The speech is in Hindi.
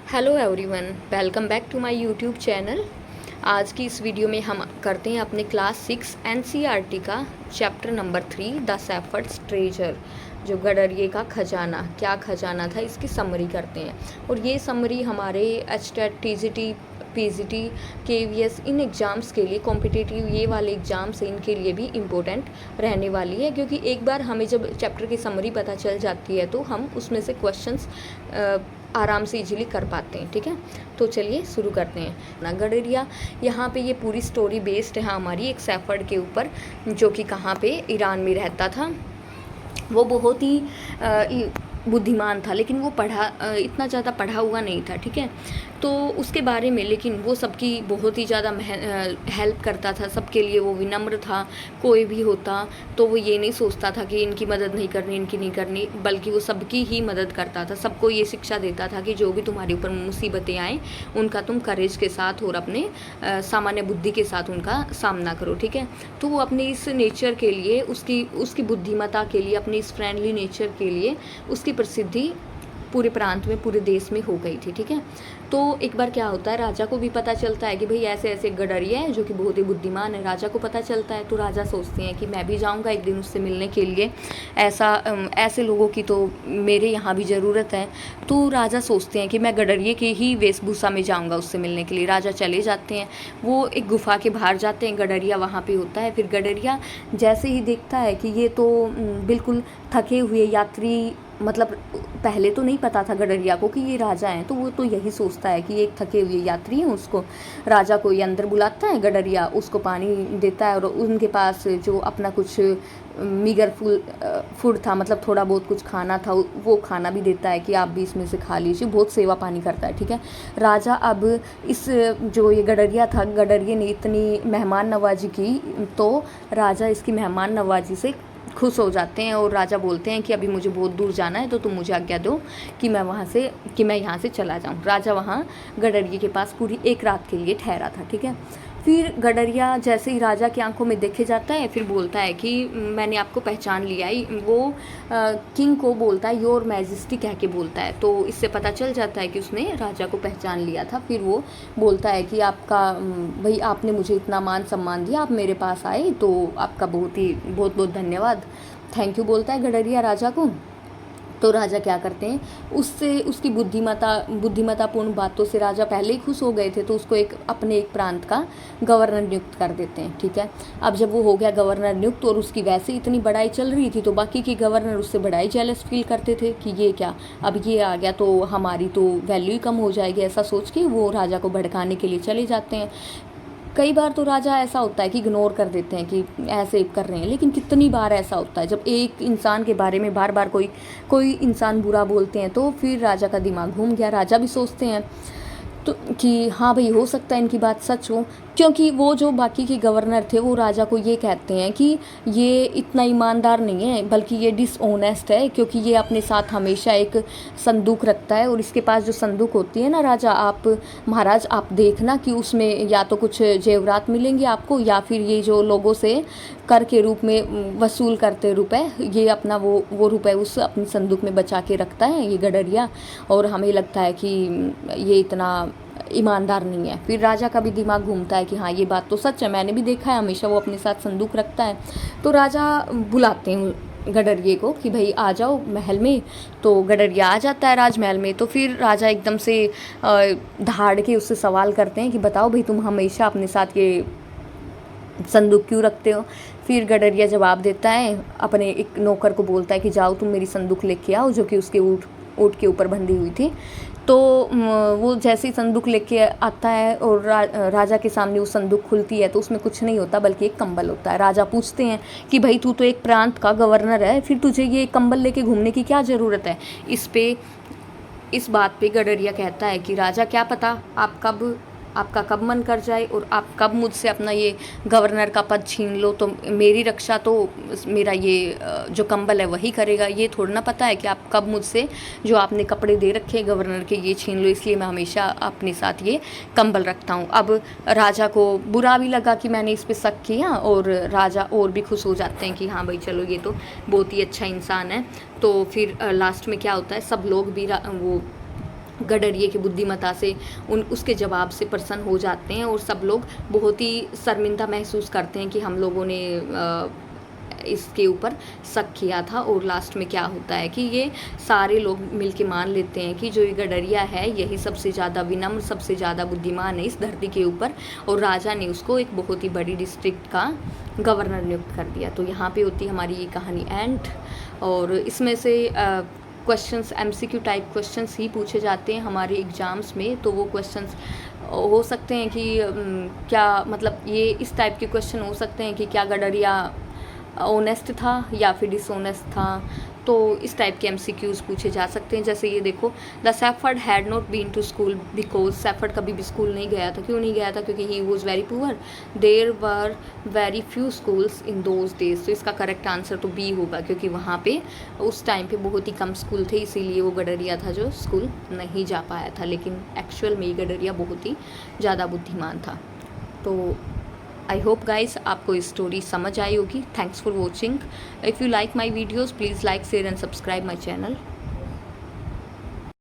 Hello everyone, welcome back to my YouTube channel. आज की इस वीडियो में हम करते हैं अपने क्लास 6 एनसीईआरटी का chapter number 3 the shepherd's treasure, जो गडरिये का खजाना। क्या खजाना था, इसकी समरी करते हैं। और ये समरी हमारे एचटेट, टीजीटी, पीजीटी, केवीएस इन एग्ज़ाम्स के लिए, कॉम्पिटिटिव ये वाले एग्ज़ाम्स हैं, इनके लिए भी इम्पोर्टेंट रहने वाली है। क्योंकि एक बार हमें जब चैप्टर की समरी पता चल जाती है तो हम उसमें से क्वेश्चंस आराम से इजीली कर पाते हैं। ठीक है, तो चलिए शुरू करते हैं ना। गडरिया, यहाँ पे ये पूरी स्टोरी बेस्ड है हमारी एक शेफर्ड के ऊपर, जो कि कहाँ पे, ईरान में रहता था। वो बहुत ही बुद्धिमान था, लेकिन वो इतना ज़्यादा पढ़ा हुआ नहीं था। ठीक है, तो उसके बारे में, लेकिन वो सबकी बहुत ही ज़्यादा हेल्प करता था, सबके लिए वो विनम्र था। कोई भी होता तो वो ये नहीं सोचता था कि इनकी मदद नहीं करनी, इनकी नहीं करनी, बल्कि वो सबकी ही मदद करता था। सबको ये शिक्षा देता था कि जो भी तुम्हारे ऊपर मुसीबतें आएँ, उनका तुम करेज के साथ और अपने सामान्य बुद्धि के साथ उनका सामना करो। ठीक है, तो वो अपने इस नेचर के लिए, उसकी बुद्धिमत्ता के लिए, अपने इस फ्रेंडली नेचर के लिए उसकी प्रसिद्धि पूरे प्रांत में, पूरे देश में हो गई थी। ठीक है, तो एक बार क्या होता है, राजा को भी पता चलता है कि भाई ऐसे ऐसे गडरिया है जो कि बहुत ही बुद्धिमान है। राजा को पता चलता है तो राजा सोचते हैं कि मैं भी जाऊंगा एक दिन उससे मिलने के लिए। ऐसे लोगों की तो मेरे यहाँ भी ज़रूरत है। तो राजा सोचते हैं कि मैं गडरिये के ही वेशभूषा में जाऊँगा उससे मिलने के लिए। राजा चले जाते हैं, वो एक गुफा के बाहर जाते हैं, गडरिया वहाँ पर होता है। फिर गडरिया जैसे ही देखता है कि ये तो बिल्कुल थके हुए यात्री, मतलब पहले तो नहीं पता था गडरिया को कि ये राजा हैं, तो वो तो यही सोचता है कि ये एक थके हुए यात्री हैं। उसको राजा को ये अंदर बुलाता है, गडरिया उसको पानी देता है और उनके पास जो अपना कुछ मीगर फूड था, मतलब थोड़ा बहुत कुछ खाना था, वो खाना भी देता है कि आप भी इसमें से खा लीजिए। बहुत सेवा पानी करता है। ठीक है, राजा अब इस जो ये गडरिया था, गडरिये ने इतनी मेहमान नवाजी की, तो राजा इसकी मेहमान नवाजी से खुश हो जाते हैं और राजा बोलते हैं कि अभी मुझे बहुत दूर जाना है, तो तुम मुझे आज्ञा दो कि मैं यहाँ से चला जाऊँ। राजा वहाँ गडरिये के पास पूरी एक रात के लिए ठहरा था। ठीक है, फिर गडरिया जैसे ही राजा की आंखों में देखे जाता है, फिर बोलता है कि मैंने आपको पहचान लिया है। वो किंग को बोलता है, योर मैजेस्टी कह के बोलता है। तो इससे पता चल जाता है कि उसने राजा को पहचान लिया था। फिर वो बोलता है कि भाई आपने मुझे इतना मान सम्मान दिया, आप मेरे पास आए, तो आपका बहुत बहुत धन्यवाद, थैंक यू बोलता है गडरिया राजा को। तो राजा क्या करते हैं, उससे उसकी बुद्धिमत्तापूर्ण बातों से राजा पहले ही खुश हो गए थे, तो उसको अपने एक प्रांत का गवर्नर नियुक्त कर देते हैं। ठीक है, अब जब वो हो गया गवर्नर नियुक्त और उसकी वैसे इतनी बड़ाई चल रही थी, तो बाकी के गवर्नर उससे बड़ाई जेलस फील करते थे कि ये क्या, अब ये आ गया तो हमारी तो वैल्यू ही कम हो जाएगी। ऐसा सोच के वो राजा को भड़काने के लिए चले जाते हैं। कई बार तो राजा ऐसा होता है कि इग्नोर कर देते हैं कि ऐसे कर रहे हैं, लेकिन कितनी बार ऐसा होता है जब एक इंसान के बारे में बार बार कोई इंसान बुरा बोलते हैं, तो फिर राजा का दिमाग घूम गया। राजा भी सोचते हैं तो कि हाँ भाई, हो सकता है इनकी बात सच हो, क्योंकि वो जो बाकी के गवर्नर थे वो राजा को ये कहते हैं कि ये इतना ईमानदार नहीं है, बल्कि ये डिसऑनेस्ट है, क्योंकि ये अपने साथ हमेशा एक संदूक रखता है। और इसके पास जो संदूक होती है ना, महाराज आप देखना कि उसमें या तो कुछ जेवरात मिलेंगे आपको, या फिर ये जो लोगों से कर के रूप में वसूल करते रुपए, ये अपना वो रुपए उस अपनी संदूक में बचा के रखता है ये गडरिया। और हमें लगता है कि ये इतना ईमानदार नहीं है। फिर राजा का भी दिमाग घूमता है कि हाँ, ये बात तो सच है, मैंने भी देखा है, हमेशा वो अपने साथ संदूक रखता है। तो राजा बुलाते हैं गडरिये को कि भाई आ जाओ महल में। तो गडरिया आ जाता है राजमहल में। तो फिर राजा एकदम से धाड़ के उससे सवाल करते हैं कि बताओ भाई, तुम हमेशा अपने साथ ये संदूक क्यों रखते हो। फिर गडरिया जवाब देता है, अपने एक नौकर को बोलता है कि जाओ तुम मेरी संदूक लेके आओ, जो कि उसके ऊँट के ऊपर बंधी हुई थी। तो वो जैसे ही संदूक लेके आता है और राजा के सामने वो संदूक खुलती है, तो उसमें कुछ नहीं होता बल्कि एक कंबल होता है। राजा पूछते हैं कि भाई तू तो एक प्रांत का गवर्नर है, फिर तुझे ये कंबल लेके घूमने की क्या ज़रूरत है। इस बात पे गडरिया कहता है कि राजा, क्या पता आपका कब मन कर जाए और आप कब मुझसे अपना ये गवर्नर का पद छीन लो, तो मेरी रक्षा तो मेरा ये जो कंबल है वही करेगा। ये थोड़ा ना पता है कि आप कब मुझसे जो आपने कपड़े दे रखे हैं गवर्नर के, ये छीन लो, इसलिए मैं हमेशा अपने साथ ये कंबल रखता हूँ। अब राजा को बुरा भी लगा कि मैंने इस पर शक किया, और राजा और भी खुश हो जाते हैं कि हाँ भाई चलो, ये तो बहुत ही अच्छा इंसान है। तो फिर लास्ट में क्या होता है, सब लोग भी वो गडरिये की बुद्धिमत्ता से उसके जवाब से प्रसन्न हो जाते हैं और सब लोग बहुत ही शर्मिंदा महसूस करते हैं कि हम लोगों ने इसके ऊपर शक किया था। और लास्ट में क्या होता है कि ये सारे लोग मिलके मान लेते हैं कि जो ये गडरिया है यही सबसे ज़्यादा विनम्र, सबसे ज़्यादा बुद्धिमान है इस धरती के ऊपर, और राजा ने उसको एक बहुत ही बड़ी डिस्ट्रिक्ट का गवर्नर नियुक्त कर दिया। तो यहाँ पे होती है हमारी ये कहानी एंड। और इसमें से क्वेश्चंस MCQ टाइप क्वेश्चंस ही पूछे जाते हैं हमारे एग्ज़ाम्स में। तो वो क्वेश्चंस हो सकते हैं कि क्या मतलब ये इस टाइप के क्वेश्चन हो सकते हैं कि क्या गडरिया ऑनेस्ट था या फिर डिसऑनेस्ट था। तो इस टाइप के MCQs पूछे जा सकते हैं। जैसे ये देखो, the shepherd had not been to school because shepherd कभी भी स्कूल नहीं गया था। क्यों नहीं गया था? क्योंकि he was very poor. There were very few schools in those days. तो इसका करेक्ट आंसर तो बी होगा, क्योंकि वहाँ पे उस टाइम पे बहुत ही कम स्कूल थे, इसीलिए वो गडरिया था जो स्कूल नहीं जा पाया था। लेकिन एक्चुअल में ये गडरिया बहुत ही ज़्यादा बुद्धिमान था। तो आई होप गाइस आपको इस स्टोरी समझ आई होगी। Thanks for watching. If you like my videos please like share and subscribe my channel.